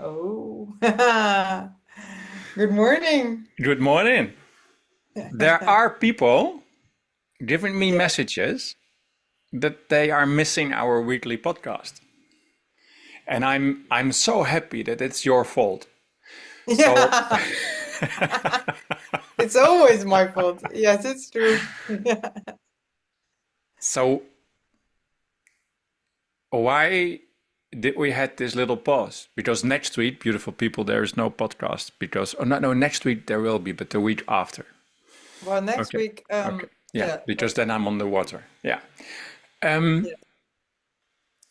Oh, good morning. Good morning. There are people giving me Yeah. messages that they are missing our weekly podcast. And I'm so happy that it's your fault. So Yeah. It's always my fault. Yes, it's true. Yeah. so why did we had this little pause? Because next week, beautiful people, there is no podcast because no, next week there will be, but the week after. Well, next Okay. week, Okay. Yeah, yeah, because then I'm on the water. Yeah. Um yeah.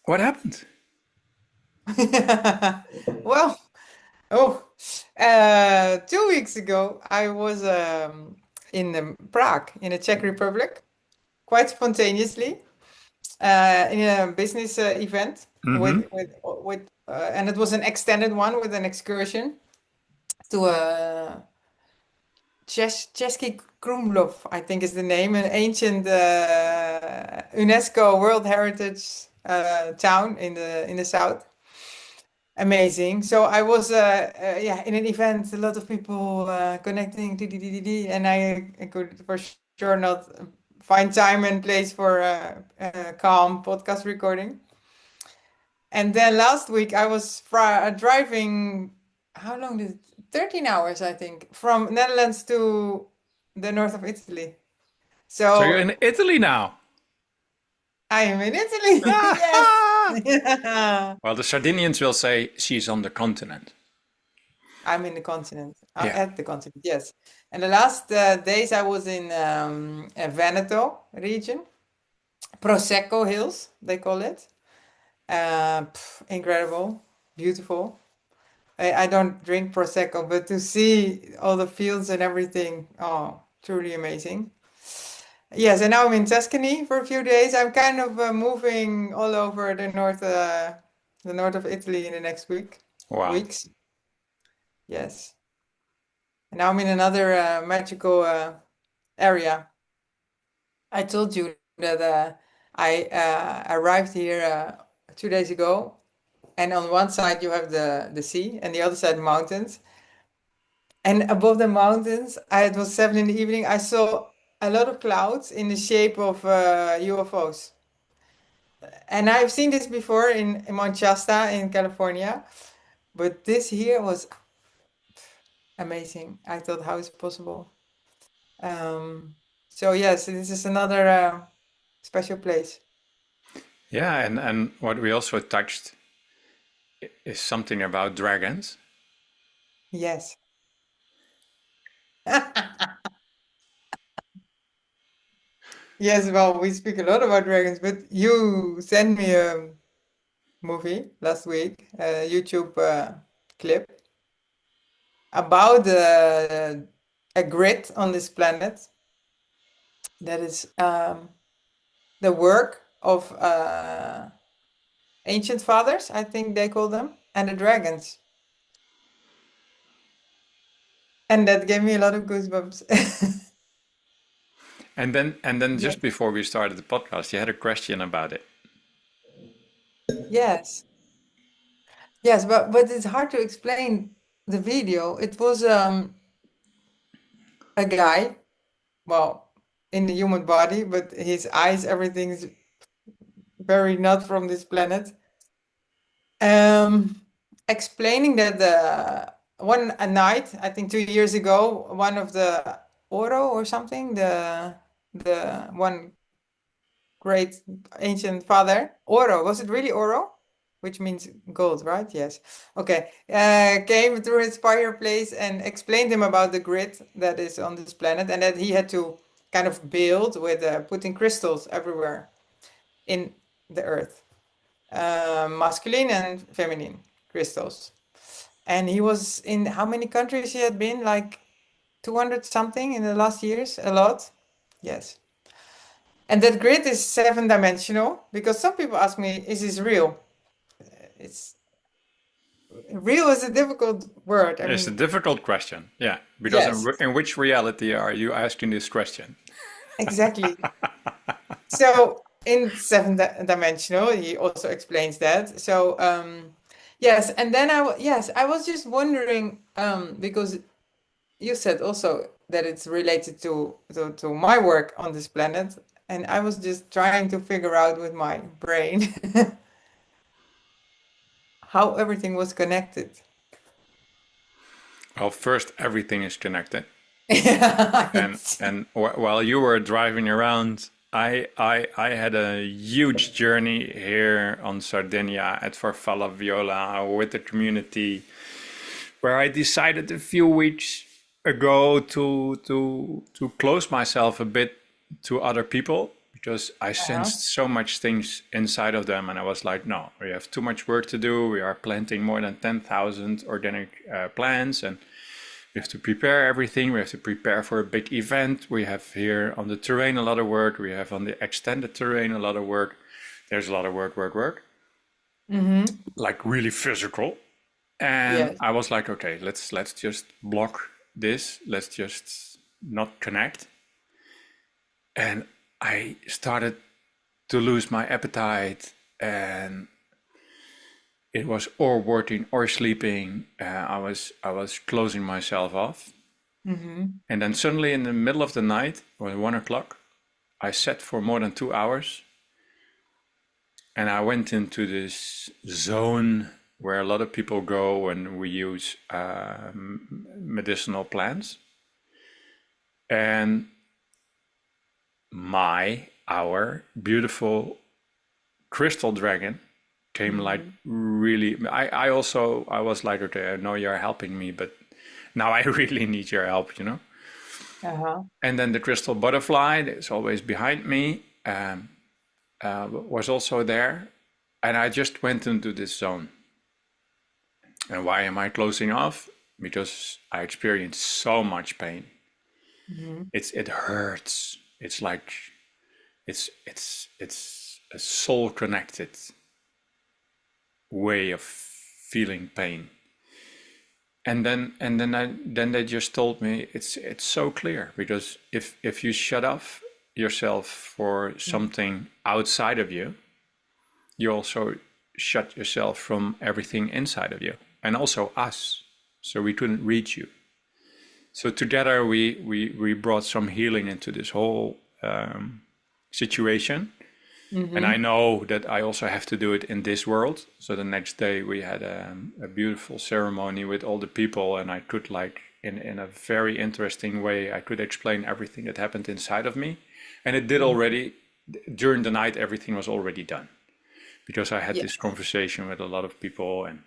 what happened? Well, oh, 2 weeks ago, I was in Prague, in the Czech Republic, quite spontaneously, in a business event and it was an extended one with an excursion to 𝗚𝗍 I think is the name, an ancient UNESCO World Heritage town in the south. Amazing. So I was yeah, in an event, a lot of people connecting, and I could for sure not find time and place for a calm podcast recording. And then last week I was driving, how long did 13 hours, I think, from Netherlands to the north of Italy. So you're So in Italy now. I am in Italy. Yes. Yeah. Well, the Sardinians will say she's on the continent. I'm in the continent, Yeah. at the continent, yes. And the last days I was in Veneto region, Prosecco Hills, they call it. Incredible, beautiful. I don't drink Prosecco, but to see all the fields and everything, oh, truly amazing. Yes, and now I'm in Tuscany for a few days. I'm kind of moving all over the north of Italy in the next Wow. weeks. Yes, and now I'm in another magical area. I told you that I arrived here 2 days ago, and on one side you have the sea, and the other side mountains. And above the mountains, it was 7 in the evening. I saw a lot of clouds in the shape of UFOs. And I've seen this before in Mount Shasta in California, but this here was amazing. I thought, how is it possible? Um, so yes, this is another special place. Yeah, and what we also touched is something about dragons. Yes. Yes, well, we speak a lot about dragons, but you sent me a movie last week, a YouTube clip about a grid on this planet that is the work of ancient fathers, I think they call them, and the dragons. And that gave me a lot of goosebumps. And then Yeah. just before we started the podcast, you had a question about it. Yes. Yes, but it's hard to explain the video. It was a guy, well, in the human body, but his eyes, everything's very not from this planet. Um, Explaining that the one a night, I think 2 years ago, one of the Oro or something, the one great ancient father, Oro, was it really Oro? Which means gold, right? Yes. Okay. Came through his fireplace and explained him about the grid that is on this planet and that he had to kind of build with putting crystals everywhere in the earth, masculine and feminine crystals. And he was in how many countries he had been? Like 200 something in the last years? A lot. Yes. And that grid is 7 dimensional because some people ask me, is this real? It's real is a difficult word. I It's a mean, difficult question. Yeah, because yes, in which reality are you asking this question? exactly. So in 7 dimensional, he also explains that. So Yes, and then yes, I was just wondering, because you said also that it's related to my work on this planet, and I was just trying to figure out with my brain how everything was connected. Well, first, everything is connected. Yeah, And yes. while you were driving around, I had a huge journey here on Sardinia at 𝗲𝗏 𝗧𝗵𝗲 with the community, where I decided a few weeks ago to close myself a bit to other people because I Uh-huh. sensed so much things inside of them, and I was like, no, we have too much work to do. We are planting more than 10,000 organic plants, and we have to prepare everything. We have to prepare for a big event. We have here on the terrain a lot of work. We have on the extended terrain a lot of work. There's a lot of work, Mm-hmm. like really physical. And Yes. I was like, okay, let's just block this. Let's just not connect. And I started to lose my appetite, and it was or working or sleeping. I was closing myself off. Mm-hmm. And then suddenly in the middle of the night, or 1 o'clock, I sat for more than 2 hours, and I went into this zone where a lot of people go when we use medicinal plants. And our beautiful crystal dragon came like Mm-hmm. really. I was like, okay, I know you're helping me, but now I really need your help. Uh-huh. And then the crystal butterfly that's always behind me was also there. And I just went into this zone. And why am I closing off? Because I experienced so much pain. Mm-hmm. It hurts. It's like it's a soul connected way of feeling pain. And then they just told me it's so clear, because if you shut off yourself for something outside of you, you also shut yourself from everything inside of you, and also us. So we couldn't reach you. So together we brought some healing into this whole situation. And I Mm-hmm. know that I also have to do it in this world. So the next day we had a beautiful ceremony with all the people, and I could, like, in a very interesting way, I could explain everything that happened inside of me. And it did Mm-hmm. already. During the night, everything was already done, because I had Yeah. this conversation with a lot of people, and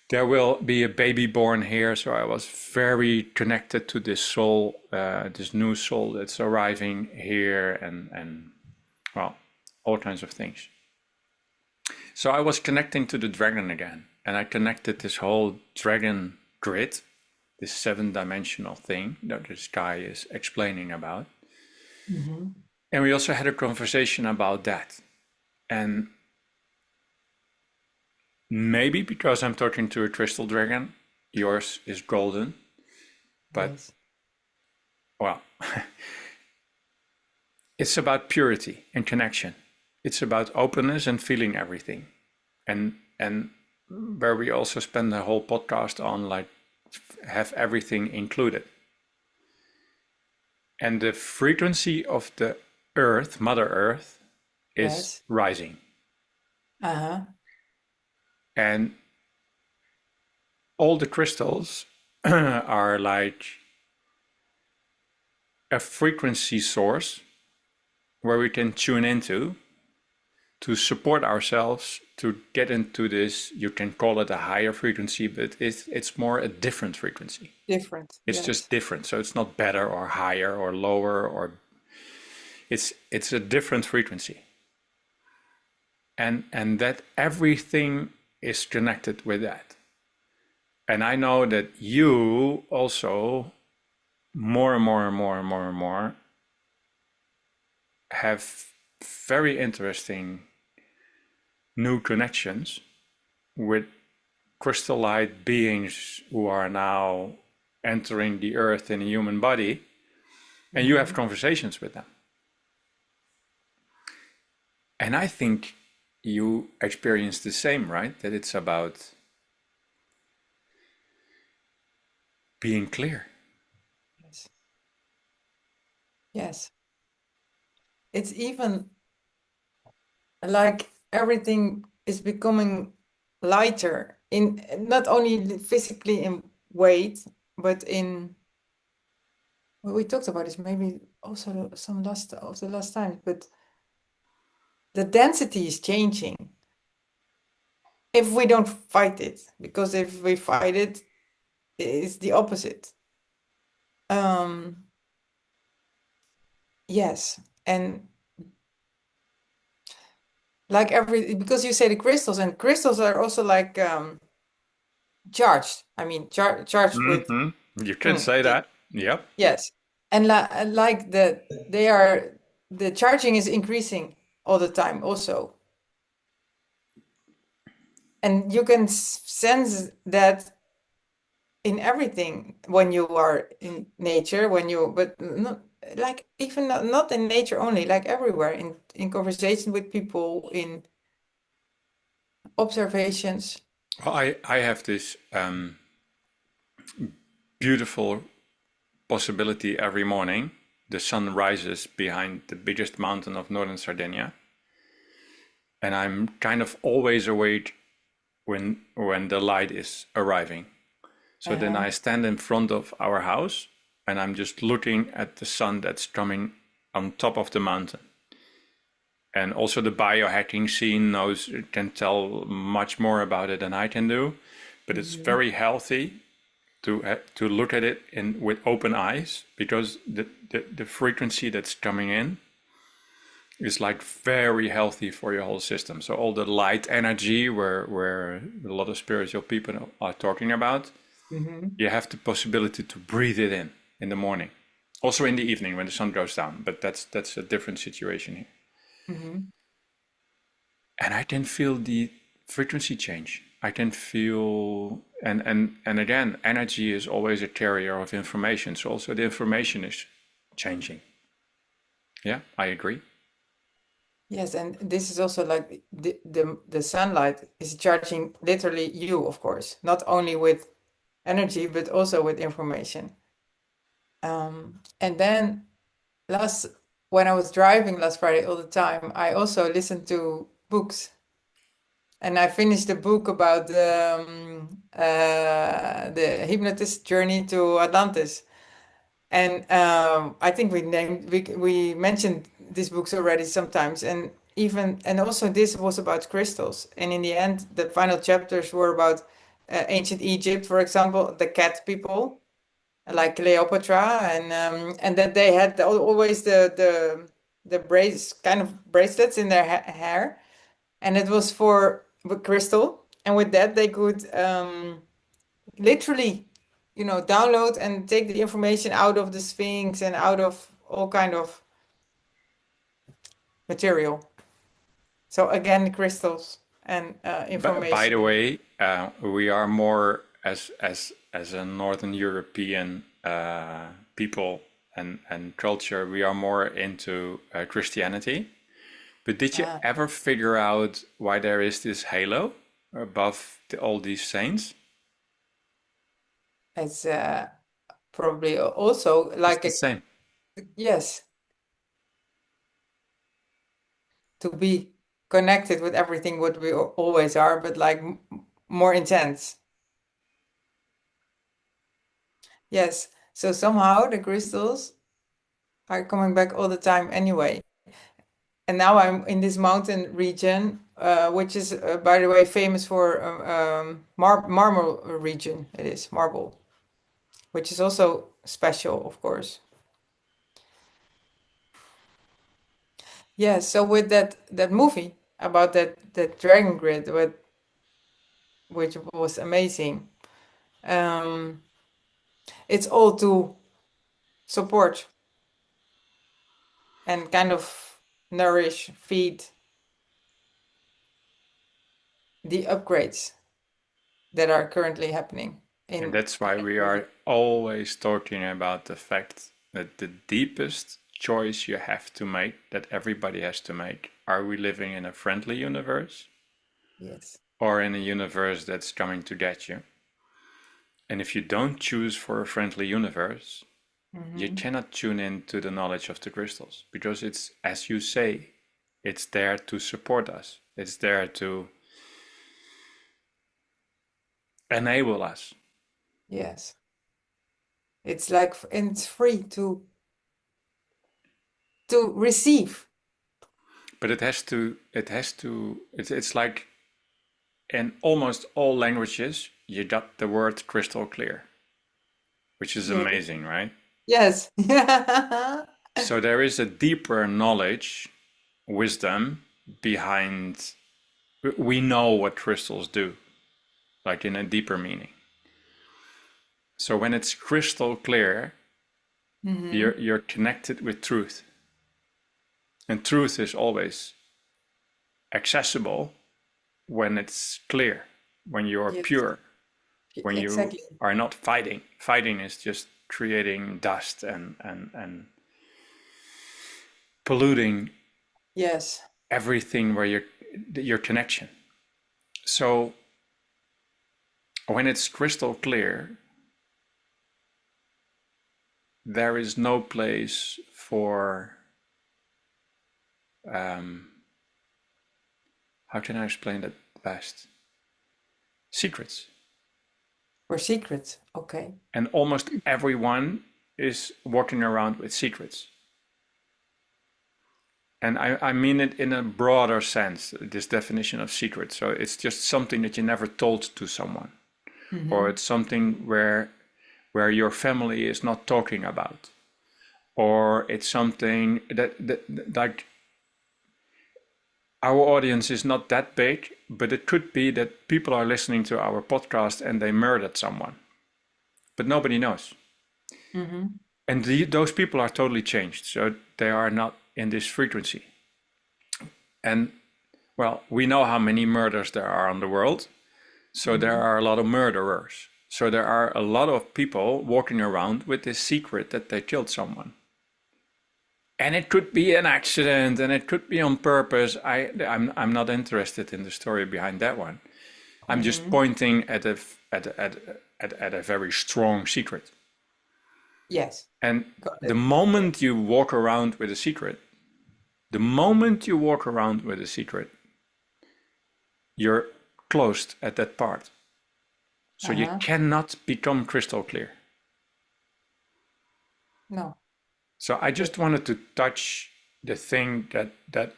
there will be a baby born here. So I was very connected to this soul, this new soul that's arriving here, and well, all kinds of things. So I was connecting to the dragon again, and I connected this whole dragon grid, this 7-dimensional thing that this guy is explaining about. Mm-hmm. And we also had a conversation about that. And maybe because I'm talking to a crystal dragon, yours is golden, but Yes. well, it's about purity and connection. It's about openness and feeling everything. And where we also spend the whole podcast on, like, have everything included. And the frequency of the earth, Mother Earth, is Yes. rising. Uh-huh. And all the crystals are like a frequency source where we can tune into to support ourselves to get into this. You can call it a higher frequency, but it's more a different frequency. Different. It's Yes. just different. So it's not better or higher or lower, or it's a different frequency. And that everything is connected with that. And I know that you also more and more and more and more and more have very interesting new connections with crystallite beings who are now entering the earth in a human body, and you have Mm-hmm. conversations with them. And I think you experience the same, right? That it's about being clear. Yes. Yes. It's even like everything is becoming lighter in not only physically in weight, but in what we talked about is maybe also some last of the last times, but the density is changing if we don't fight it, because if we fight it, it's the opposite. Um, yes, and like every because you say the crystals, and crystals are also like charged. I mean, charged with Hmm. You can say that. Yep. yes, and like they are the charging is increasing all the time also, and you can sense that in everything when you are in nature, when you but not like even not in nature only, like everywhere in conversation with people, in observations. Well, I have this beautiful possibility every morning. The sun rises behind the biggest mountain of northern Sardinia, and I'm kind of always awake when the light is arriving. So then Uh-huh. I stand in front of our house and I'm just looking at the sun that's coming on top of the mountain. And also the biohacking scene can tell much more about it than I can do, but it's Mhm. very healthy to look at it with open eyes, because the frequency that's coming in is like very healthy for your whole system. So all the light energy where a lot of spiritual people are talking about, Mhm. you have the possibility to breathe it in the morning, also in the evening when the sun goes down. But that's a different situation here. Mhm. And I can feel the frequency change. I can feel, and again, energy is always a carrier of information. So also the information is changing. Yeah, I agree. Yes, and this is also like the sunlight is charging literally you, of course, not only with energy but also with information. And then last when I was driving last Friday all the time, I also listened to books, and I finished a book about the hypnotist journey to Atlantis. And I think we mentioned these books already sometimes, and even and also this was about crystals. And in the end, the final chapters were about ancient Egypt, for example, the cat people like Cleopatra, and that they had always the kind of bracelets in their hair, and it was for with crystal, and with that they could literally, download and take the information out of the Sphinx and out of all kind of material. So again, crystals and By the information. way, we are more as a Northern European people and culture. We are more into Christianity. But did you Uh, ever figure out why there is this halo above all these saints? it's probably also It's like the a same. yes, to be connected with everything what we always are, but like more intense. Yes. So somehow the crystals are coming back all the time anyway. And now I'm in this mountain region, which is, by the way, famous for marble region. It is marble, which is also special, of course. Yeah. So with that movie about that dragon grid, which was amazing. Um, it's all to support and kind of nourish, feed the upgrades that are currently happening And in that's why we are always talking about the fact that the deepest choice you have to make, that everybody has to make, are we living in a friendly universe Yes. or in a universe that's coming to get you? And if you don't choose for a friendly universe, you cannot tune in to the knowledge of the crystals, because it's, as you say, it's there to support us. It's there to enable us. Yes. It's like, and it's free to receive. But it's like in almost all languages, you got the word crystal clear, which is Yeah. amazing, right? Yes. So there is a deeper knowledge, wisdom behind, we know what crystals do, like in a deeper meaning. So when it's crystal clear, you're connected with truth. And truth is always accessible when it's clear, when you're Yes. pure, when Exactly. you are not fighting. Fighting is just creating dust and polluting Yes. everything where your connection. So when it's crystal clear, there is no place for how can I explain that best? Secrets. For secrets. Okay. And almost everyone is walking around with secrets. And I mean it in a broader sense, this definition of secret. So it's just something that you never told to someone, or it's something where your family is not talking about, or it's something that like our audience is not that big, but it could be that people are listening to our podcast and they murdered someone, but nobody knows. And those people are totally changed, so they are not in this frequency. And well, we know how many murders there are in the world, so there are a lot of murderers. So there are a lot of people walking around with this secret that they killed someone. And it could be an accident, and it could be on purpose. I'm not interested in the story behind that one. I'm just pointing at a very strong secret. Yes. And the moment you walk around with a secret, you're closed at that part. So you cannot become crystal clear. No. So I just wanted to touch the thing that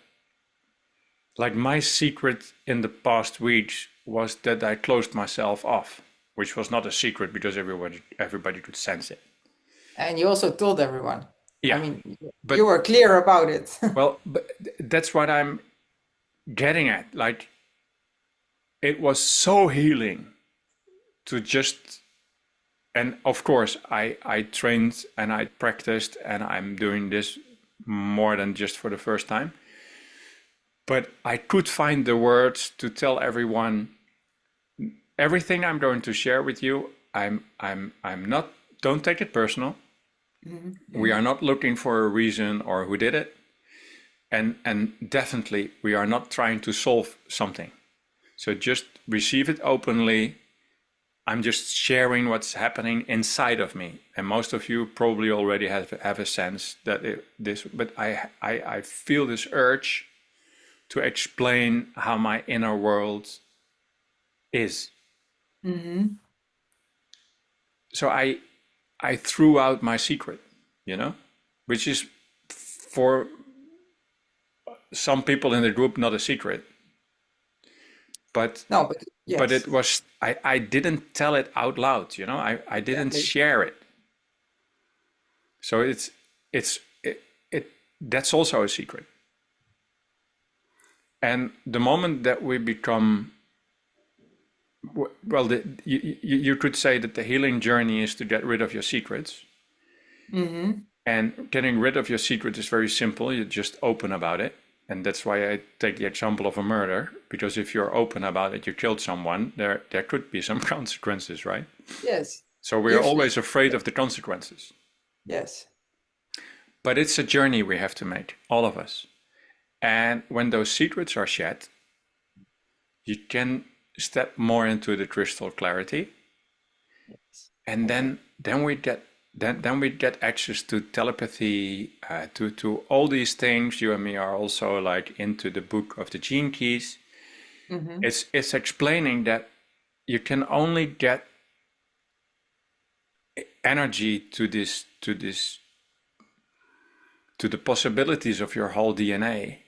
like my secret in the past weeks was that I closed myself off, which was not a secret because everybody could sense it. And you also told everyone. Yeah. I mean, But you were clear about it. well, but that's what I'm getting at. Like, it was so healing to just, and of course, I trained and I practiced, and I'm doing this more than just for the first time. But I could find the words to tell everyone everything I'm going to share with you. I'm not. Don't take it personal. We are not looking for a reason or who did it, and definitely we are not trying to solve something. So just receive it openly. I'm just sharing what's happening inside of me, and most of you probably already have a sense that but I feel this urge to explain how my inner world is. So I threw out my secret, which is for some people in the group not a secret. But No, but yes. but it was, I didn't tell it out loud, I didn't share it. So that's also a secret. And the moment that we become, well, you could say that the healing journey is to get rid of your secrets. And getting rid of your secret is very simple. You just open about it. And that's why I take the example of a murder, because if you're open about it, you killed someone, there could be some consequences, right? Yes. So we're always afraid of the consequences. Yes. But it's a journey we have to make, all of us. And when those secrets are shed, you can step more into the crystal clarity. And then we get access to telepathy, to all these things. You and me are also like into the book of the gene keys. Mm-hmm. It's explaining that you can only get energy to the possibilities of your whole DNA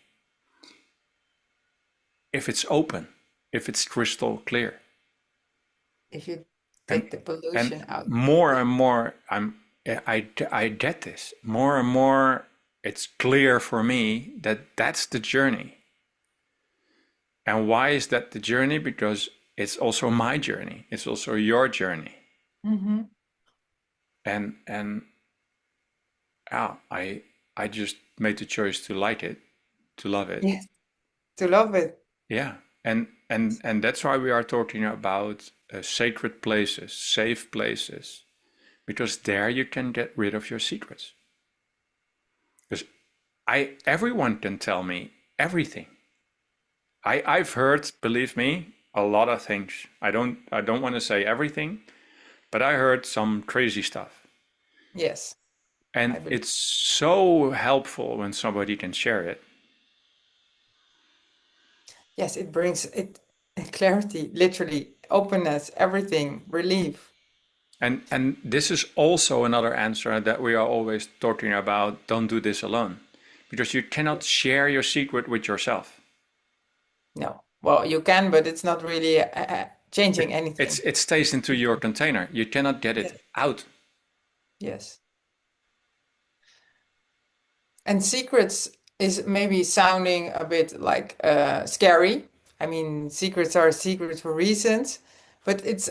if it's open, if it's crystal clear. If you And take the pollution out. more Yeah. and more I get this. More and more it's clear for me that that's the journey. And why is that the journey? Because it's also my journey. It's also your journey. Mm-hmm. And I just made the choice to like it, to love it. Yes, to love it. Yeah. And that's why we are talking about sacred places, safe places, because there you can get rid of your secrets. Because everyone can tell me everything. I've heard, believe me, a lot of things. I don't want to say everything, but I heard some crazy stuff. Yes, I And believe. it's so helpful when somebody can share it. Yes, it brings it clarity, literally, openness, everything, relief. And this is also another answer that we are always talking about. Don't do this alone, because you cannot share your secret with yourself. No. Well, you can, but it's not really changing anything. It stays into your container. You cannot get Yes. it out. Yes. And secrets is maybe sounding a bit like scary. I mean, secrets are secrets for reasons, but it's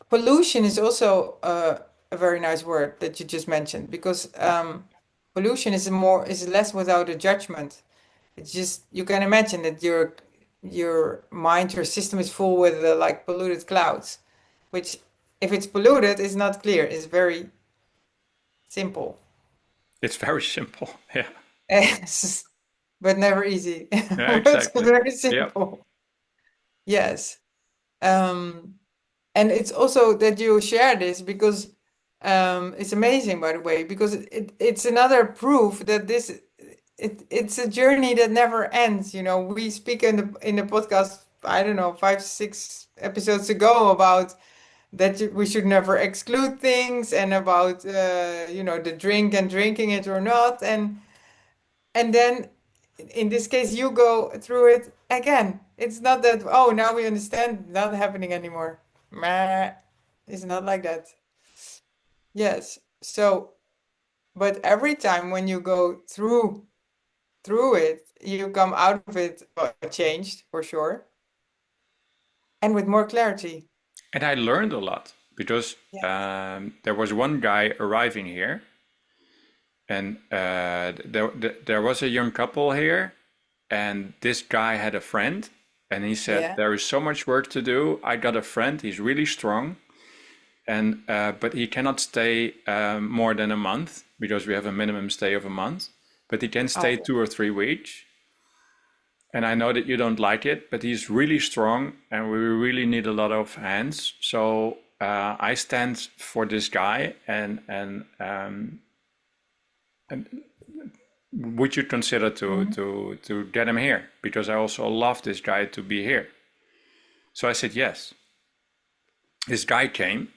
pollution is also a very nice word that you just mentioned because pollution is less without a judgment. It's just you can imagine that your mind, your system is full with like polluted clouds, which if it's polluted is not clear. It's very simple. It's very simple. Yeah. Yes, but never easy. Yeah, But exactly. very Yep. simple. Yes. Um, and it's also that you share this because it's amazing, by the way, because it's another proof that it's a journey that never ends. You know, we speak in the podcast, I don't know, 5, 6 episodes ago about that we should never exclude things and about the drink and drinking it or not. And then in this case, you go through it again. It's not that, oh, now we understand, not happening anymore. Meh. It's not like that. Yes. So, but every time when you go through it, you come out of it changed for sure, and with more clarity. And I learned a lot because Yes. there was one guy arriving here, and there was a young couple here, and this guy had a friend, and he said, Yeah. "There is so much work to do. I got a friend. He's really strong, and but he cannot stay more than a month because we have a minimum stay of a month. But he can stay Oh, 2 or 3 weeks. And I know that you don't like it, but he's really strong, and we really need a lot of hands. So I stand for this guy, and would you consider mhm. to get him here? Because I also love this guy to be here." So I said yes. This guy came,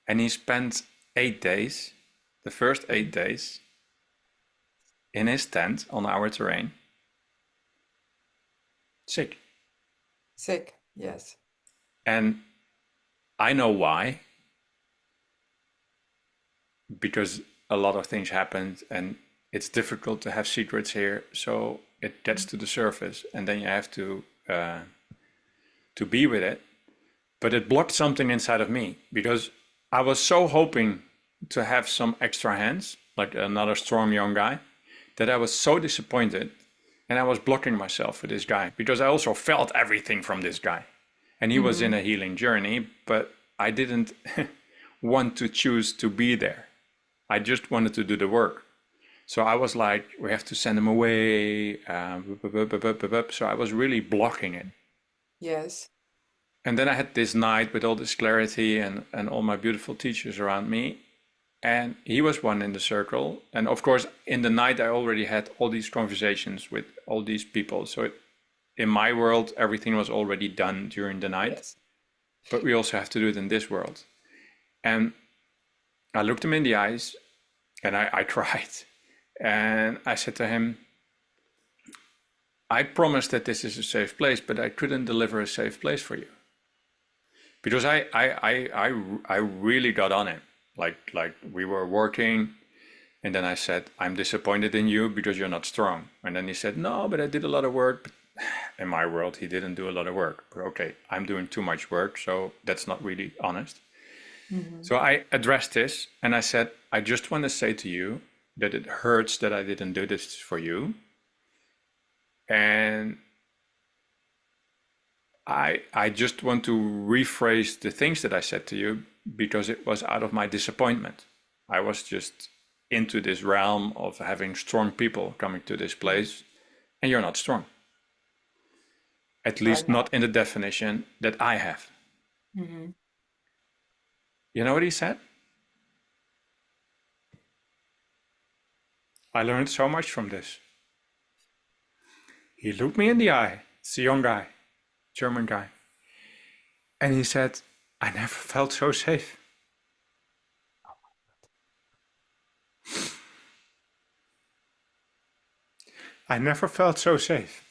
and he spent 8 days, the first 8 days, in his tent on our terrain, sick. Sick. Yes. And I know why, because a lot of things happened, and it's difficult to have secrets here. So it gets to the surface, and then you have to be with it. But it blocked something inside of me because I was so hoping to have some extra hands, like another strong young guy, that I was so disappointed, and I was blocking myself with this guy because I also felt everything from this guy, and he was in Hmm. a healing journey, but I didn't want to choose to be there. I just wanted to do the work. So I was like, we have to send him away. So I was really blocking it. Yes. And then I had this night with all this clarity and all my beautiful teachers around me. And he was one in the circle. And of course, in the night, I already had all these conversations with all these people. So in my world, everything was already done during the night. Yes. But we also have to do it in this world. And I looked him in the eyes and I cried. And I said to him, I promised that this is a safe place, but I couldn't deliver a safe place for you. Because I really got on him. Like we were working, and then I said, I'm disappointed in you because you're not strong. And then he said, no, but I did a lot of work. But in my world, he didn't do a lot of work. But okay, I'm doing too much work, so that's not really honest. Mm-hmm. So I addressed this and I said, I just want to say to you that it hurts that I didn't do this for you. And I just want to rephrase the things that I said to you because it was out of my disappointment. I was just into this realm of having strong people coming to this place, and you're not strong. At least not in the definition that I have. Mm-hmm. You know what he said? I learned so much from this. He looked me in the eye. It's a young guy, German guy. And he said, I never felt so safe. I never felt so safe.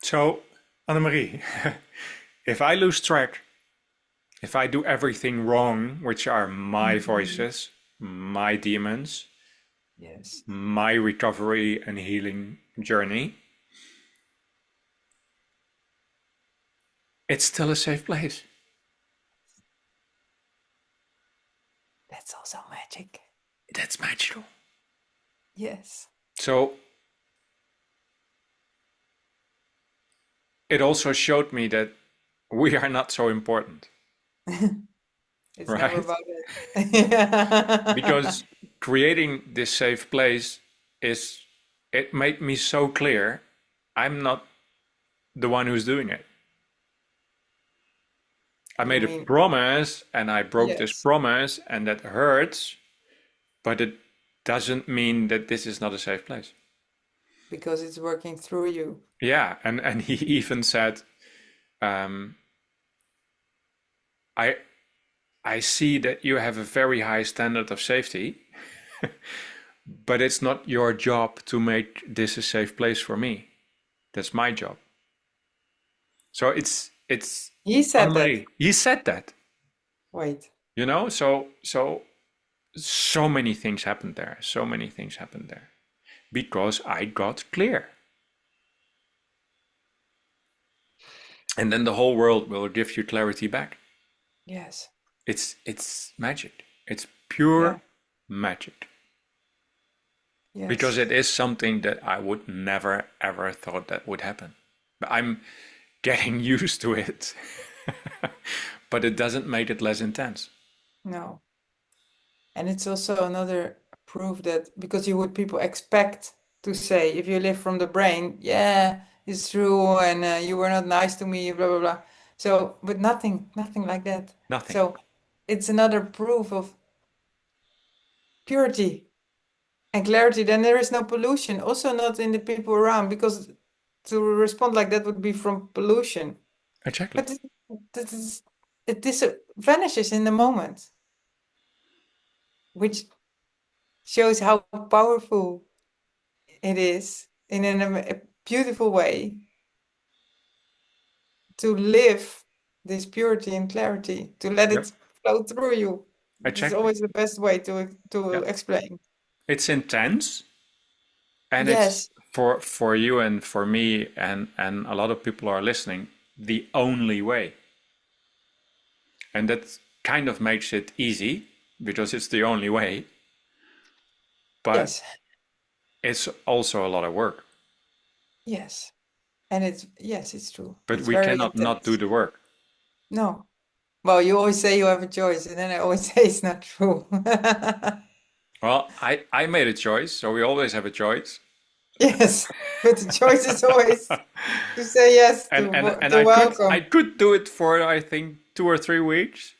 So, Annemarie, if I lose track, if I do everything wrong, which are my voices, my demons, Yes. my recovery and healing journey, it's still a safe place. That's also magic. That's magical. Yes. So it also showed me that we are not so important. It's right? never about it. Because creating this safe place it made me so clear I'm not the one who's doing it. I made a promise and I broke this promise, and that hurts, but it doesn't mean that this is not a safe place. Because it's working through you. Yeah, and he even said, I see that you have a very high standard of safety, but it's not your job to make this a safe place for me. That's my job. So it's He said Annemarie. He said that. Wait. You know, so many things happened there. So many things happened there. Because I got clear. And then the whole world will give you clarity back. Yes. It's magic. It's pure magic. Yes. Because it is something that I would never ever thought that would happen. But I'm getting used to it. But it doesn't make it less intense. No. And it's also another proof that, because people expect to say, if you live from the brain, yeah, it's true, and you were not nice to me, blah blah blah. So, but nothing like that. Nothing. So it's another proof of purity and clarity. Then there is no pollution, also not in the people around, because to respond like that would be from pollution. Exactly. But it vanishes in the moment, which shows how powerful it is in a beautiful way to live this purity and clarity, to let it flow through you. It's Exactly. always the best way to explain. It's intense, and Yes. it's for you and for me and a lot of people are listening, the only way. And that kind of makes it easy because it's the only way. But it's also a lot of work. Yes. And it's true. But it's we cannot not do the work. No. Well, you always say you have a choice, and then I always say it's not true. Well, I made a choice, so we always have a choice. Yes, but the choice is always to say yes And to I welcome. could do it for I think 2 or 3 weeks,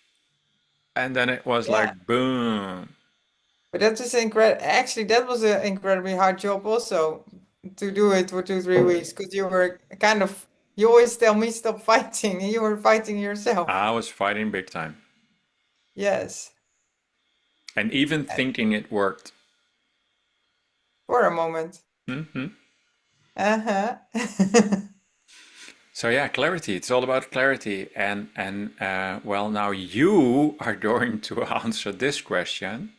and then it was Yeah, like boom. but that was incredible. Actually, that was an incredibly hard job also to do it for 2, 3 weeks because you were kind of. You always tell me stop fighting, and you were fighting yourself. I was fighting big time, Yes, and even thinking it worked. for a moment. Hmm. Uh-huh. So yeah, clarity. It's all about clarity, and well, now you are going to answer this question.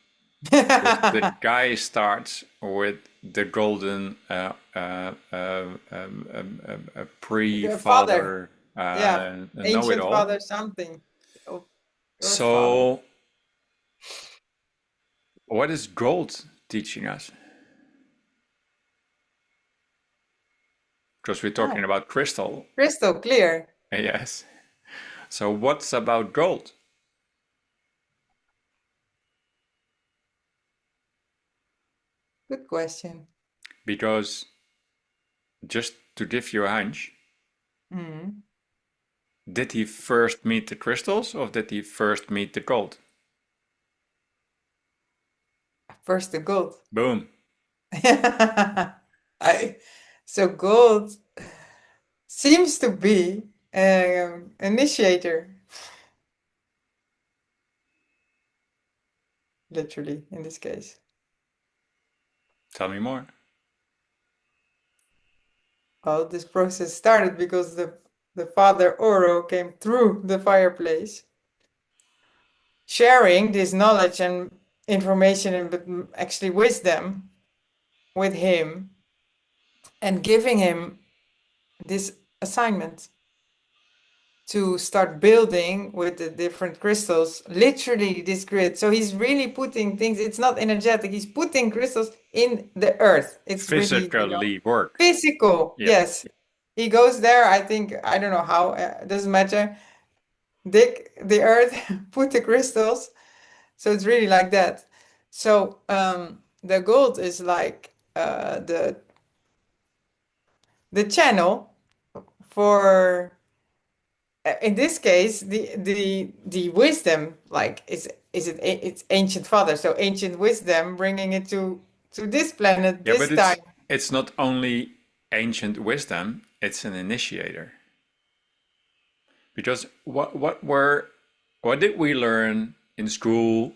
The guy starts with the golden Your father, pre-father yeah, ancient know-it-all. father, something of your father. So, what is gold teaching us? Because we're Ah, talking about crystal. crystal clear. Yes. So, what's about gold? Good question. Because just to give you a hunch, Mm. did he first meet the crystals or did he first meet the gold? First the gold. Boom. I, so gold seems to be initiator, literally in this case. Tell me more. Well, this process started because the father Oro came through the fireplace, sharing this knowledge and information and actually wisdom with him and giving him this assignment to start building with the different crystals, literally this grid. So he's really putting things, it's not energetic, he's putting crystals in the earth. It's really, Physically work. physical. Yeah. Yes. He goes there, I think, I don't know how, doesn't matter. Dig the earth, put the crystals. So it's really like that. So the gold is like the channel for in this case the wisdom, like it's ancient father, so ancient wisdom bringing it to this planet Yeah, but this time. it's not only ancient wisdom, it's an initiator. Because what did we learn in school?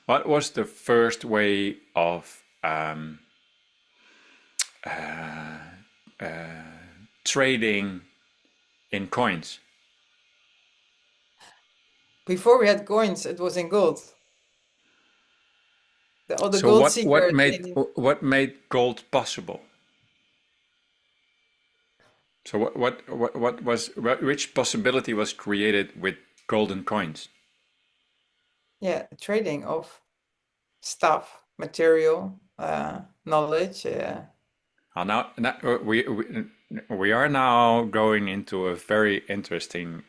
What was the first way of trading in coins? Before we had coins, it was in gold. All the So gold seekers in what made gold possible? So what was which possibility was created with golden coins? yeah, trading of stuff, material, knowledge. Now we are now going into a very interesting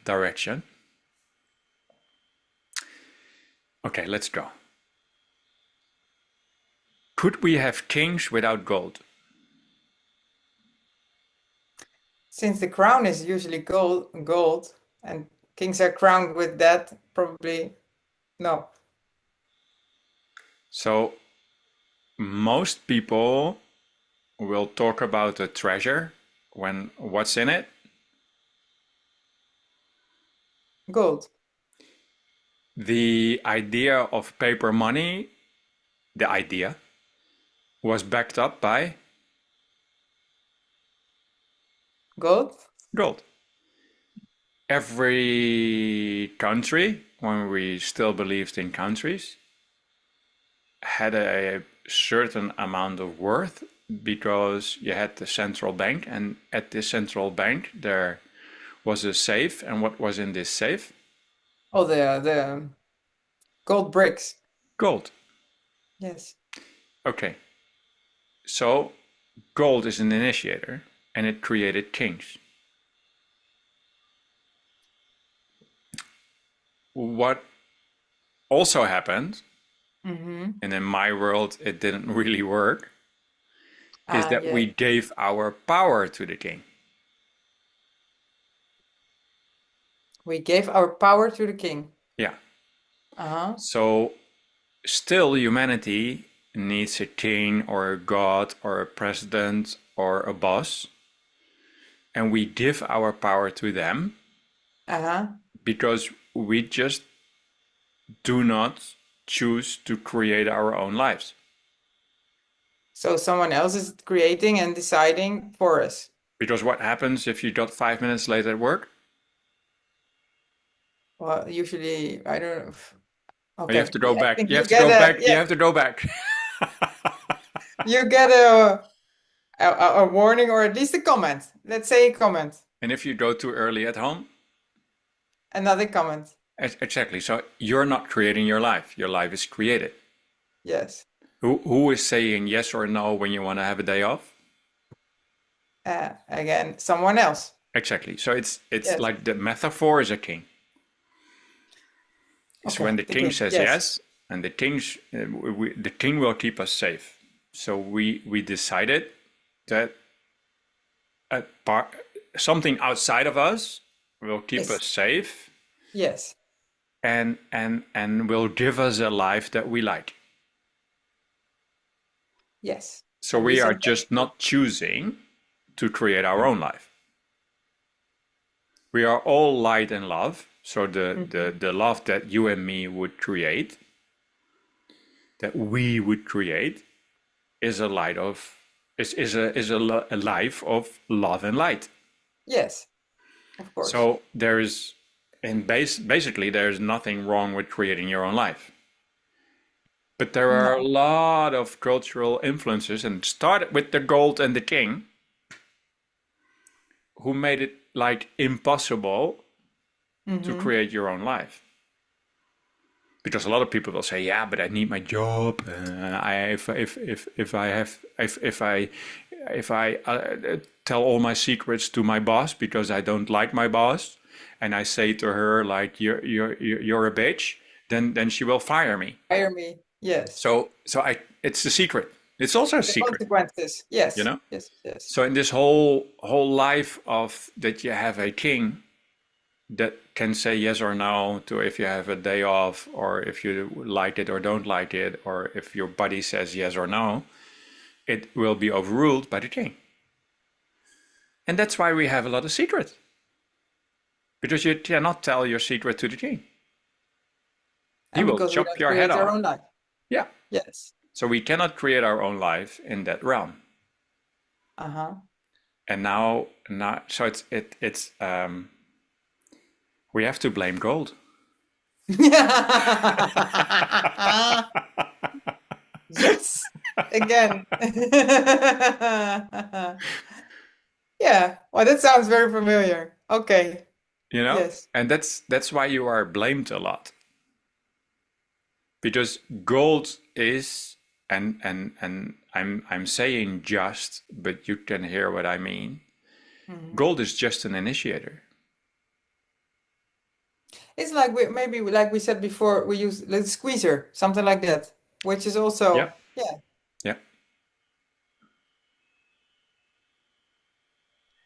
direction. Okay, let's go. Could we have kings without gold? Since the crown is usually gold, and kings are crowned with that, probably no. So most people will talk about a treasure when what's in it? Gold. The idea of paper money, the idea was backed up by Gold. gold. Every country, when we still believed in countries, had a certain amount of worth because you had the central bank, and at the central bank there was a safe, and what was in this safe? Oh, the gold bricks. Gold. Yes. Okay, so gold is an initiator and it created kings. What also happened, Mm-hmm. and in my world it didn't really work, is that Yeah. we gave our power to the king. We gave our power to the king. Yeah. Uh-huh. So still humanity needs a king or a god or a president or a boss, and we give our power to them Uh-huh. because we just do not choose to create our own lives. So someone else is creating and deciding for us. Because what happens if you got 5 minutes late at work? Well, usually, I don't know. You have Okay. to go I back. think You you have to get go a, back. You yeah, have to go back. you get a warning or at least a comment. Let's say a comment. And if you go too early at home, Another comment. exactly. So you're not creating your life. Your life is created. Yes. Who is saying yes or no when you want to have a day off? Again, someone else. Exactly. So it's Yes. like the metaphor is a king. So when Okay. the The king king. says Yes. yes, and the king will keep us safe. So we decided that a part, something outside of us will keep Yes. us safe Yes. and will give us a life that we like. Yes. So And we we are said yes. just not choosing to create our own life. We are all light and love. So the love that you and me would create, that we would create, is a light of a life of love and light. Yes. Of course. So there is, basically, there is nothing wrong with creating your own life. But there are a No. lot of cultural influences, and started with the gold and the king, who made it like impossible to Mm-hmm. create your own life. Because a lot of people will say, "Yeah, but I need my job. If I tell all my secrets to my boss because I don't like my boss, and I say to her like you're a bitch, then she will fire me." Hire me. Yes. So it's a secret. It's also a The secret, consequences. you Yes. know. Yes. Yes. So in this whole life of that, you have a king that can say yes or no to if you have a day off, or if you like it or don't like it, or if your body says yes or no, it will be overruled by the king. And that's why we have a lot of secrets. Because you cannot tell your secret to the king. He And will because we chop don't your head create our off. own life. Yeah. Yes. So we cannot create our own life in that realm. Uh-huh. And now so it's we have to blame gold. Yes. Again. Yeah. Well, that sounds very familiar. Okay. Yes. And that's why you are blamed a lot. Because gold is, and I'm saying just, but you can hear what I mean. Gold is just an initiator. It's like maybe like we said before, we use the squeezer, something like that, which is also, Yeah, yeah. yeah,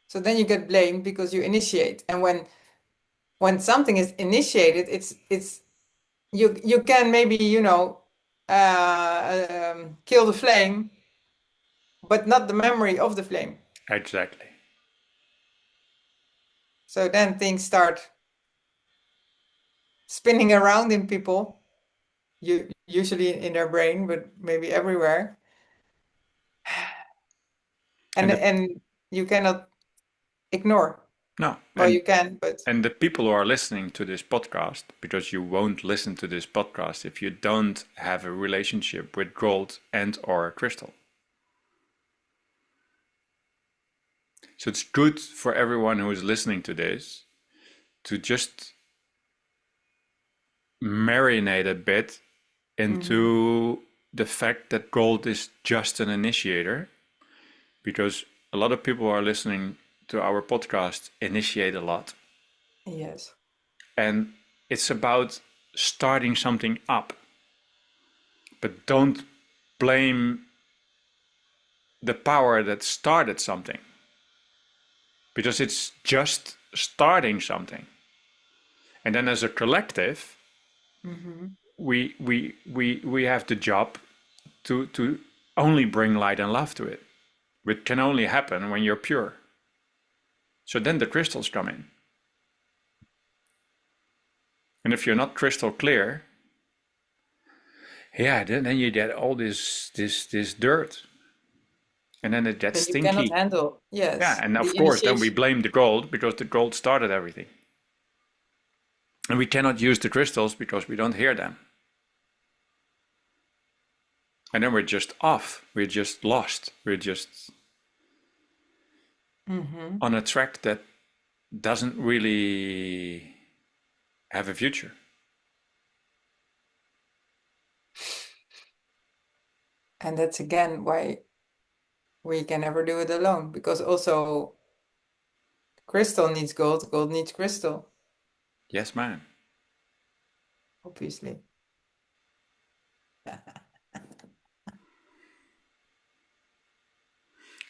So then you get blamed because you initiate. And when something is initiated, it's you can maybe, kill the flame, but not the memory of the flame. exactly. So then things start spinning around in people, usually in their brain, but maybe everywhere. And And you cannot ignore. no, Well, you can, but and the people who are listening to this podcast, because you won't listen to this podcast if you don't have a relationship with gold and or crystal. So it's good for everyone who is listening to this to just marinate a bit into the fact that gold is just an initiator, because a lot of people who are listening to our podcast initiate a lot. yes. And it's about starting something up. But don't blame the power that started something, because it's just starting something. And then as a collective, we have the job to only bring light and love to it, which can only happen when you're pure. So then the crystals come in. And if you're not crystal clear, yeah, then you get all this dirt. And then it gets That you cannot stinky. handle. Yeah, Yes, and the of course then we initiation. blame the gold because the gold started everything. And we cannot use the crystals because we don't hear them. And then we're just off. We're just lost. We're just on a track that doesn't really have a future. And that's again why we can never do it alone, because also crystal needs gold, gold needs crystal, Yes, man. obviously.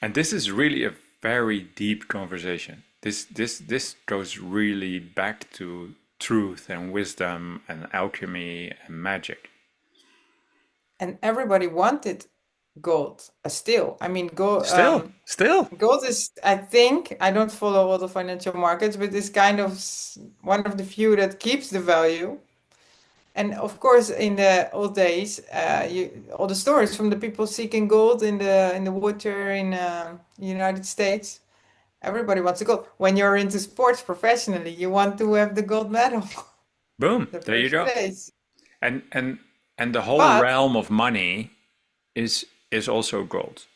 And this is really a very deep conversation. This goes really back to truth and wisdom and alchemy and magic. And everybody wanted gold, still. I mean, gold. Still. Gold is, I think, I don't follow all the financial markets, but it's kind of one of the few that keeps the value. And of course, in the old days, all the stories from the people seeking gold in the water in the United States, everybody wants the gold. When you're into sports professionally, you want to have the gold medal, Boom. the There you first go. place. And the whole But realm of money is also gold.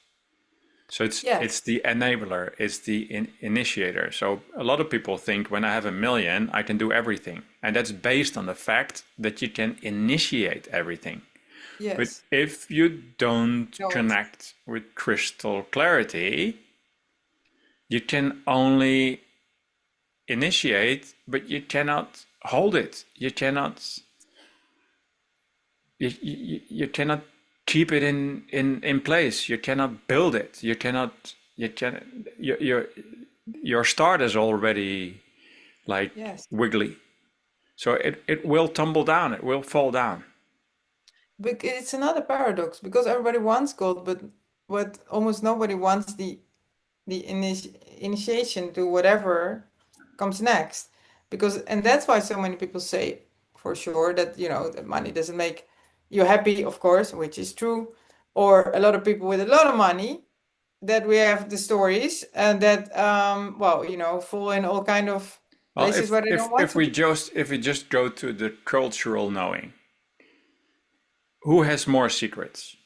So it's yes, the enabler, it's the initiator. So a lot of people think when I have 1 million, I can do everything. And that's based on the fact that you can initiate everything. But yes, if you don't don't. connect with crystal clarity, you can only initiate, but you cannot hold it. You cannot keep it in place. You cannot build it. Your start is already like Yes. wiggly. So it will tumble down, it will fall down. But it's another paradox because everybody wants gold, but almost nobody wants the initiation to whatever comes next. Because and that's why so many people say for sure that that money doesn't make you happy, of course, which is true. Or a lot of people with a lot of money that we have the stories and that well, fall in all kind of Well, places where they don't want if to be. we just go to the cultural knowing, who has more secrets?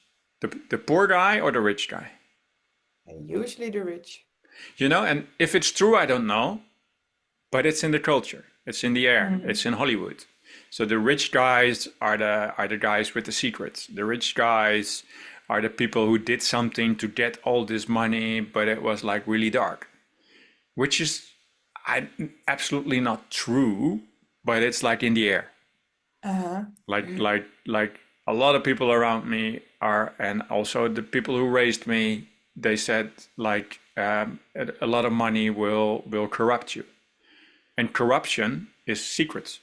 The poor guy or the rich guy? And usually the rich. And if it's true, I don't know, but it's in the culture. It's in the air. Mhm. It's in Hollywood. So the rich guys are the guys with the secrets. The rich guys are the people who did something to get all this money, but it was like really dark, which is absolutely not true, but it's like in the air. Uh-huh. Like a lot of people around me are, and also the people who raised me, they said like a lot of money will corrupt you, and corruption is secrets.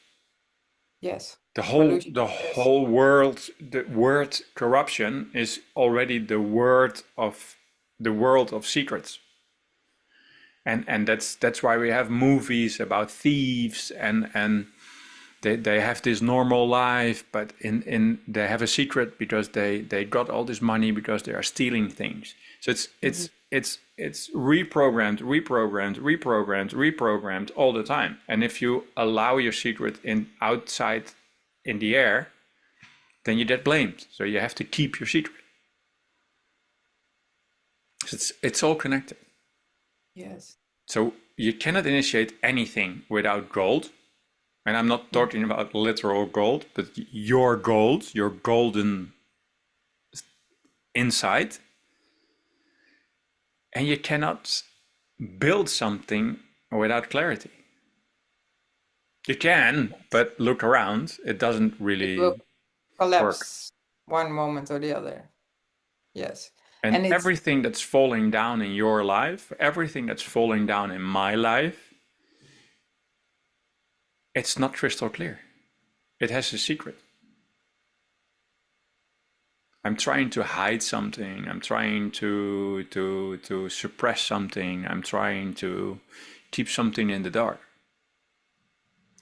Yes. The whole Pollution. the Yes. whole world, the word corruption is already the world of secrets. And that's why we have movies about thieves and they have this normal life, but in they have a secret because they got all this money because they are stealing things. So Mhm. it's reprogrammed all the time. And if you allow your secret outside in the air, then you get blamed. So you have to keep your secret. So it's all connected. Yes. So you cannot initiate anything without gold. And I'm not Mm. talking about literal gold, but your gold, your golden insight. And you cannot build something without clarity. You can, but look around. It doesn't It will really work. collapse one moment or the other. Yes. And And it's, everything that's falling down in your life, everything that's falling down in my life, it's not crystal clear. It has a secret. I'm trying to hide something. I'm trying to suppress something. I'm trying to keep something in the dark.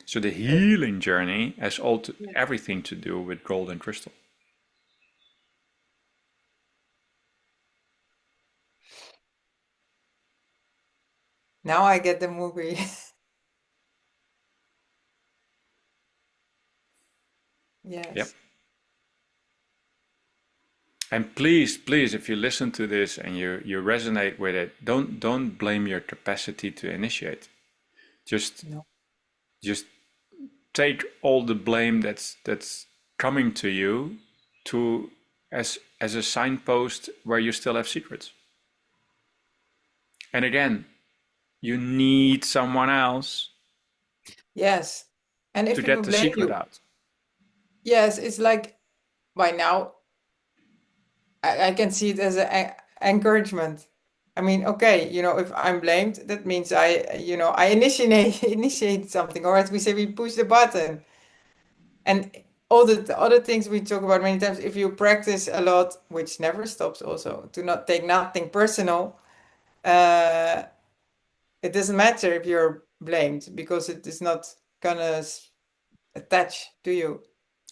So the healing journey has everything to do with gold and crystal. now I get the movie. Yep. Yes. And please, please, if you listen to this and you resonate with it, don't blame your capacity to initiate. Just No. just take all the blame that's coming to you to as a signpost where you still have secrets. And again, you need someone else Yes. And to if get people the blame secret you, out. yes, it's like by now I can see it as an encouragement. I mean, okay, if I'm blamed, that means I initiate something, or as we say, we push the button. And all the other things we talk about many times, if you practice a lot, which never stops also, to not take nothing personal, uh, it doesn't matter if you're blamed because it is not gonna attach to you.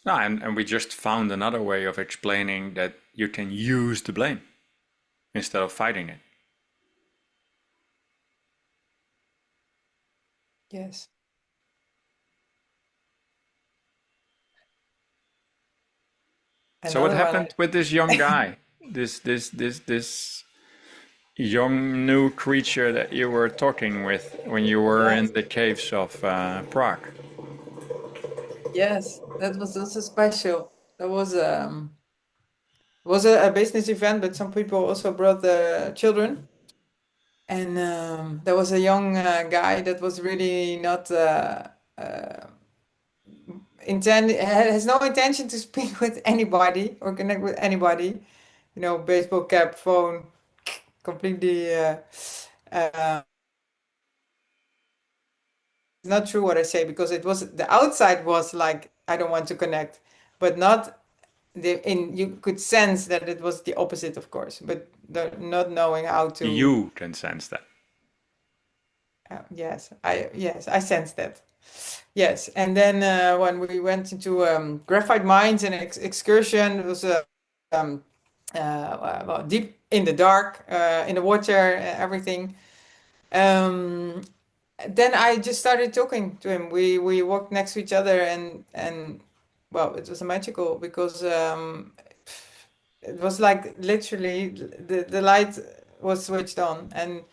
No, and we just found another way of explaining that you can use the blame instead of fighting it. Yes. So what Another one, happened with this young guy? This young new creature that you were talking with when you were in yes, the caves of Prague. yes, that was also special. That was a business event, but some people also brought the children. And there was a young guy that was really not has no intention to speak with anybody or connect with anybody. Baseball cap, phone, completely. Uh, it's not true what I say because it was the outside was like I don't want to connect, but not you could sense that it was the opposite, of course, but not knowing how to. You can sense that. Yes, I sense that. Yes, and then when we went into graphite mines and excursion, it was um, well, deep in the dark, in the water, everything. Um, then I just started talking to him. We walked next to each other, and well, it was magical because it was like literally the light was switched on, and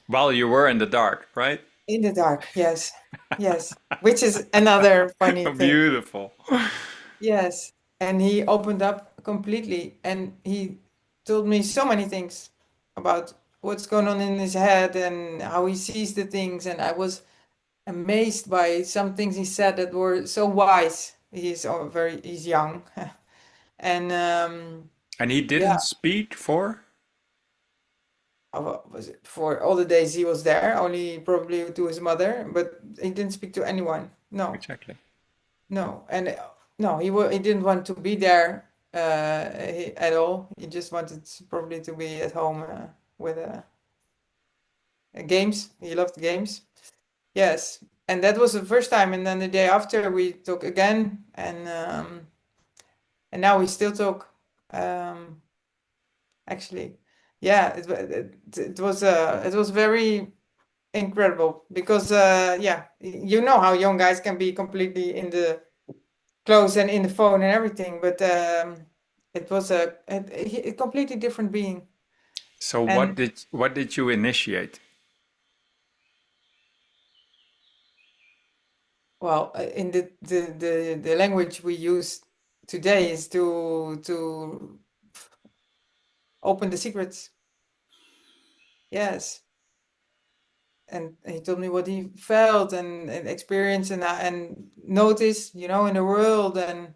While you were in the dark, right? in the dark, yes, yes, which is another funny thing. Beautiful. Yes, and he opened up completely, and he told me so many things about what's going on in his head and how he sees the things, and I was amazed by some things he said that were so wise. He's young, and And he yeah, didn't speak for? was it for all the days he was there? Only probably to his mother, but he didn't speak to anyone. No, Exactly. no, and no, he didn't want to be there at all. He just wanted probably to be at home with games. He loved games. Yes, and that was the first time. And then the day after we talk again, and now we still talk. Um, actually, yeah, it was very incredible because yeah, you know how young guys can be completely in the clothes and in the phone and everything, but it was a completely different being. So And what did you initiate? well, in the language we use today is to open the secrets. Yes, and he told me what he felt and experienced and noticed, you know, in the world and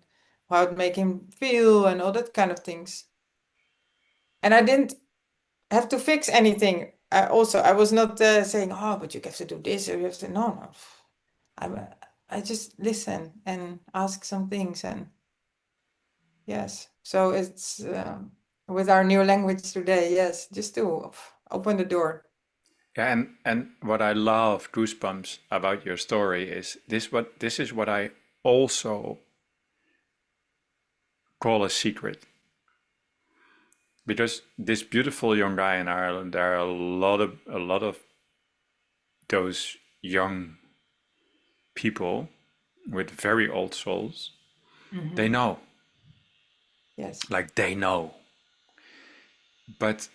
how it make him feel and all that kind of things. And I didn't have to fix anything. I was not saying, "Oh, but you have to do this or you have to." No, no. I just listen and ask some things, and yes. So it's with our new language today. Yes, just to open the door. Yeah, and what I love, goosebumps, about your story is this is what I also call a secret. Because this beautiful young guy in Ireland, there are a lot of those young people with very old souls. They Hmm. know, Yes. like they know, but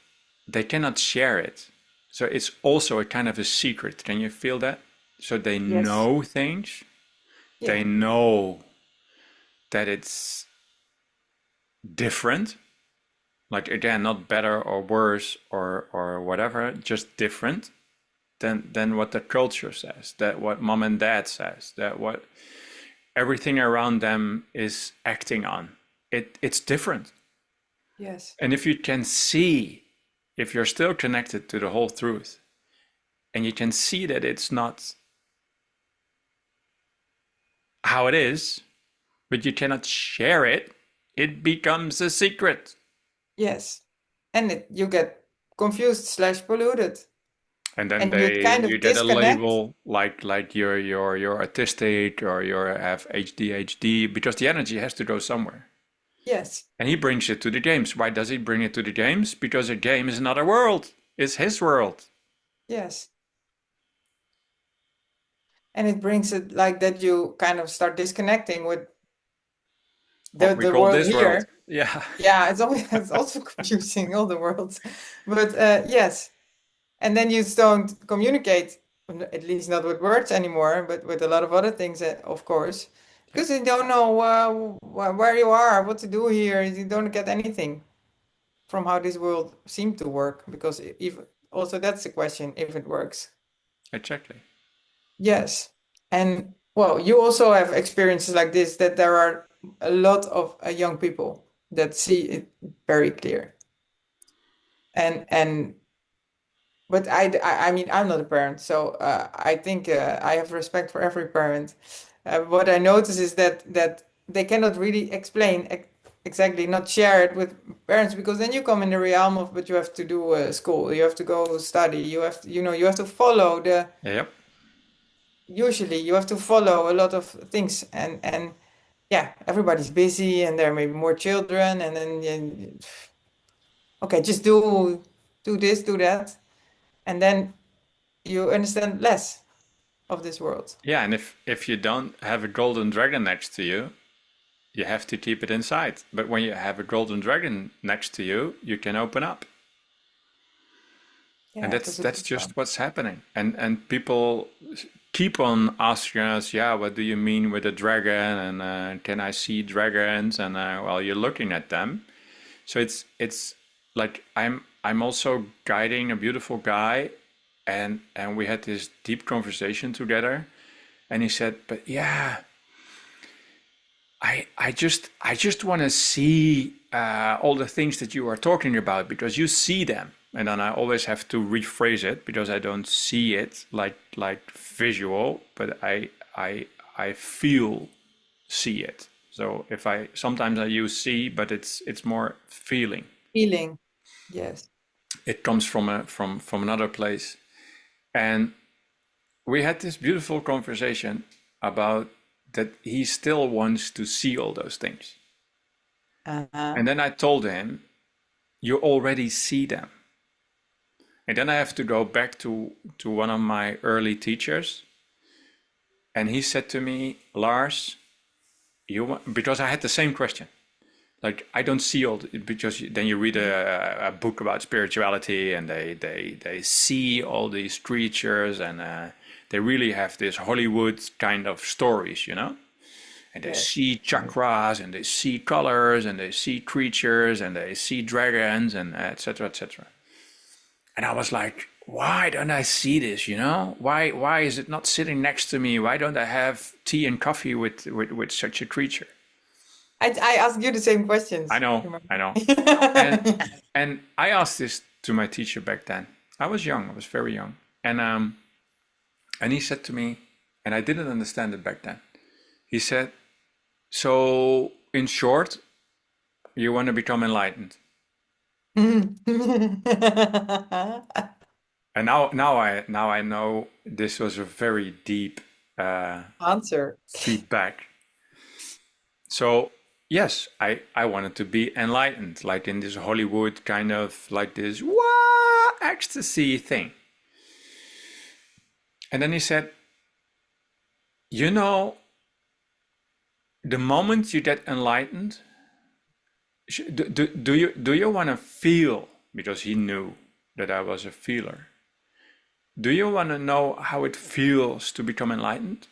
they cannot share it. So it's also a kind of a secret. Can you feel that? So they Yes. know things. They Yeah. know that it's different. Like again, not better or worse or whatever, just different than what the culture says, that what mom and dad says, that what everything around them is acting on. It's different. Yes. And if you can see, if you're still connected to the whole truth, and you can see that it's not how it is, but you cannot share it, it becomes a secret. Yes. And you get confused slash polluted, And then and you they kind you of get a disconnect. label like you're autistic or you have ADHD because the energy has to go somewhere. Yes. And he brings it to the games. Why does he bring it to the games? Because a game is another world. It's his world. Yes. And it brings it like that you kind of start disconnecting with What we the call world this world. here. Yeah. Yeah, it's always it's also confusing all the worlds. But yes. And then you don't communicate, at least not with words anymore, but with a lot of other things, of course, Yeah. because you don't know where you are, what to do here. You don't get anything from how this world seemed to work, because if also that's the question, if it works. Exactly. Yes. And well, you also have experiences like this, that there are a lot of young people that see it very clear. And but I mean, I'm not a parent, so I think I have respect for every parent. What I notice is that they cannot really explain exactly, not share it with parents, because then you come in the realm of, but you have to do school, you have to go study, you have to, you have to follow the, Yep. usually you have to follow a lot of things, and yeah, everybody's busy, and there may be more children, and then okay, just do this, do that, and then you understand less of this world. Yeah, and if you don't have a golden dragon next to you, you have to keep it inside. But when you have a golden dragon next to you, you can open up. And Yeah, that's because it that's is just fun. what's happening. And people keep on asking us, yeah, what do you mean with a dragon? And can I see dragons? And well, you're looking at them. So it's like I'm also guiding a beautiful guy, and we had this deep conversation together. And he said, but yeah, I just want to see all the things that you are talking about because you see them, and then I always have to rephrase it because I don't see it like visual, but I feel see it. So if I sometimes I use see, but it's more feeling. Feeling. Yes. It comes from from another place, and we had this beautiful conversation about that he still wants to see all those things. Uh-huh. And then I told him, you already see them. And then I have to go back to one of my early teachers. And he said to me, Lars, because I had the same question. Like, I don't see all, because then you read a book about spirituality and they see all these creatures and they really have this Hollywood kind of stories, you know? And they Yes. see chakras and they see colors and they see creatures and they see dragons and etc. etc. And I was like, why don't I see this? You know, why is it not sitting next to me? Why don't I have tea and coffee with such a creature? I asked you the same questions. Remember? I know. And I asked this to my teacher back then. I was young. I was very young. And he said to me, and I didn't understand it back then. He said, so in short, you want to become enlightened. And now I know this was a very deep Answer. feedback. So yes, I wanted to be enlightened, like in this Hollywood kind of like this wow ecstasy thing. And then he said, you know, the moment you get enlightened, do you want to feel? Because he knew that I was a feeler. Do you want to know how it feels to become enlightened?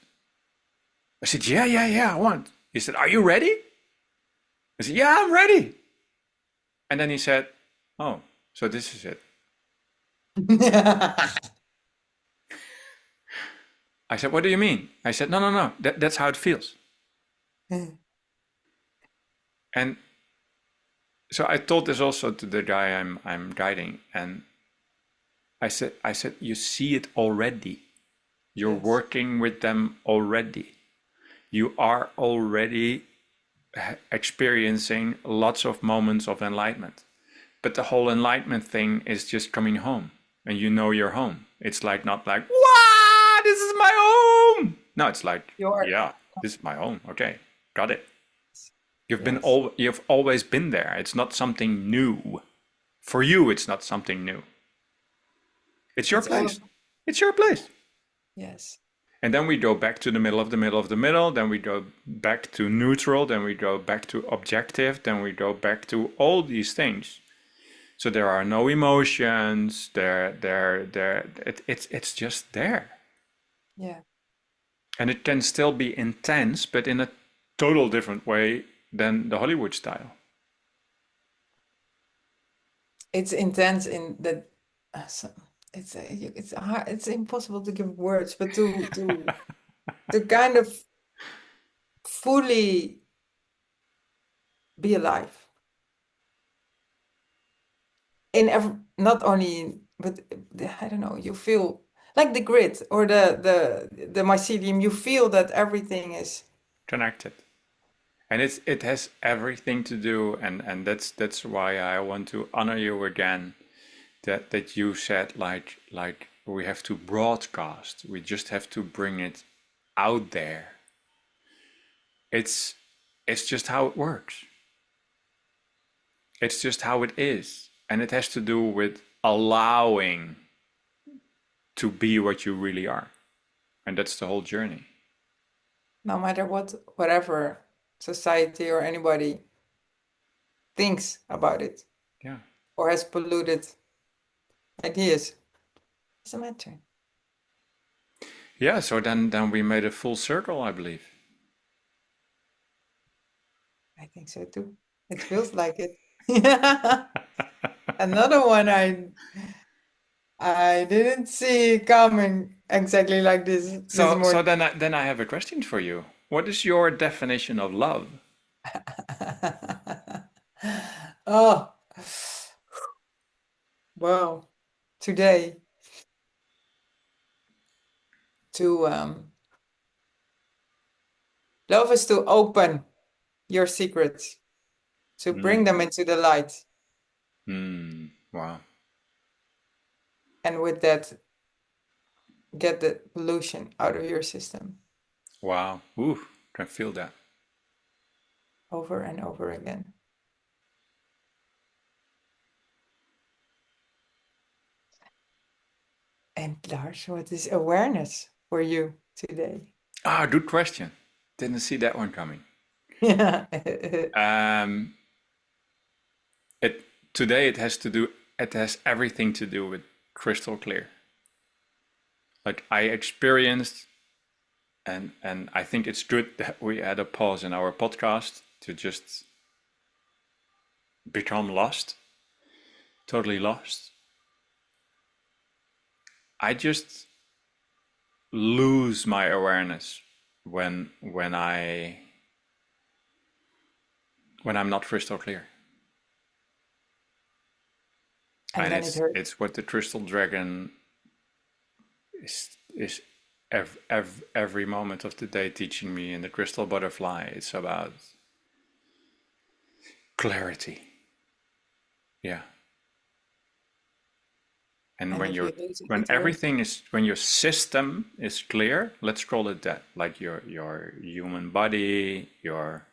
I said, yeah, I want. He said, are you ready? I said, yeah, I'm ready. And then he said, oh, so this is it. I said, what do you mean? I said, no, that's how it feels. And so I told this also to the guy I'm guiding, and I said, you see it already. You're working with them already. You are already experiencing lots of moments of enlightenment. But the whole enlightenment thing is just coming home, and you know you're home. It's like not like, wow, this is my home. No, it's like, yeah, this is my home. Okay, got it. You've always been there. It's not something new. For you, it's not something new. It's your place. It's your place. Yes. And then we go back to the middle of the middle of the middle. Then we go back to neutral. Then we go back to objective. Then we go back to all these things. So there are no emotions. It's just there. Yeah. And it can still be intense, but in a total different way than the Hollywood style. It's intense in that. It's hard. It's impossible to give words, but to kind of fully be alive in not only, but I don't know. You feel like the grid or the mycelium. You feel that everything is connected, and it has everything to do, and that's why I want to honor you again. That you said like we have to broadcast. We just have to bring it out there. It's just how it works. It's just how it is. And it has to do with allowing to be what you really are. And that's the whole journey. No matter whatever society or anybody thinks about it. Yeah. Or has polluted ideas. Doesn't matter. Yeah, so then we made a full circle, I believe. I think so too. It feels like it. Another one I didn't see coming exactly like this. So morning. then I have a question for you. What is your definition of love? Oh, well, today to love is to open your secrets, to bring them into the light. Wow. And with that, get the pollution out of your system. Wow. Ooh, can feel that. Over and over again. And Lars, what is awareness for you today? Ah, good question. Didn't see that one coming. Today it has everything to do with crystal clear. Like I experienced, and I think it's good that we had a pause in our podcast to just become lost, totally lost. I just lose my awareness when I'm not crystal clear. And And then it hurts. it's what the crystal dragon is every moment of the day teaching me. In the crystal butterfly, it's about clarity. Yeah. And And if you lose it, when it hurts. when your system is clear, let's call it that, like your human body, your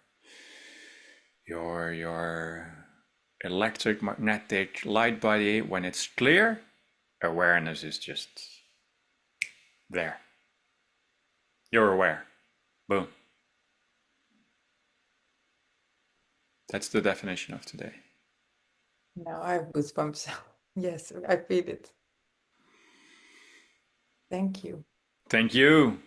electric magnetic light body, when it's clear, awareness is just there. You're aware. Boom. That's the definition of today. Now I have goosebumps. Yes, I feel it. Thank you. Thank you.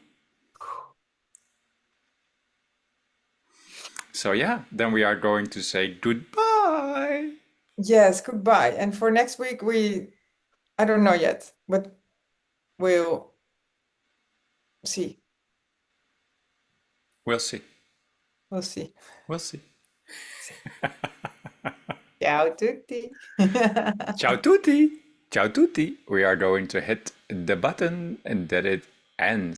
So yeah, then we are going to say goodbye. Yes, goodbye. And for next week, I don't know yet, but we'll see. We'll see. We'll see. We'll see. Ciao tutti. Ciao tutti. Ciao tutti. We are going to hit the button and that it ends.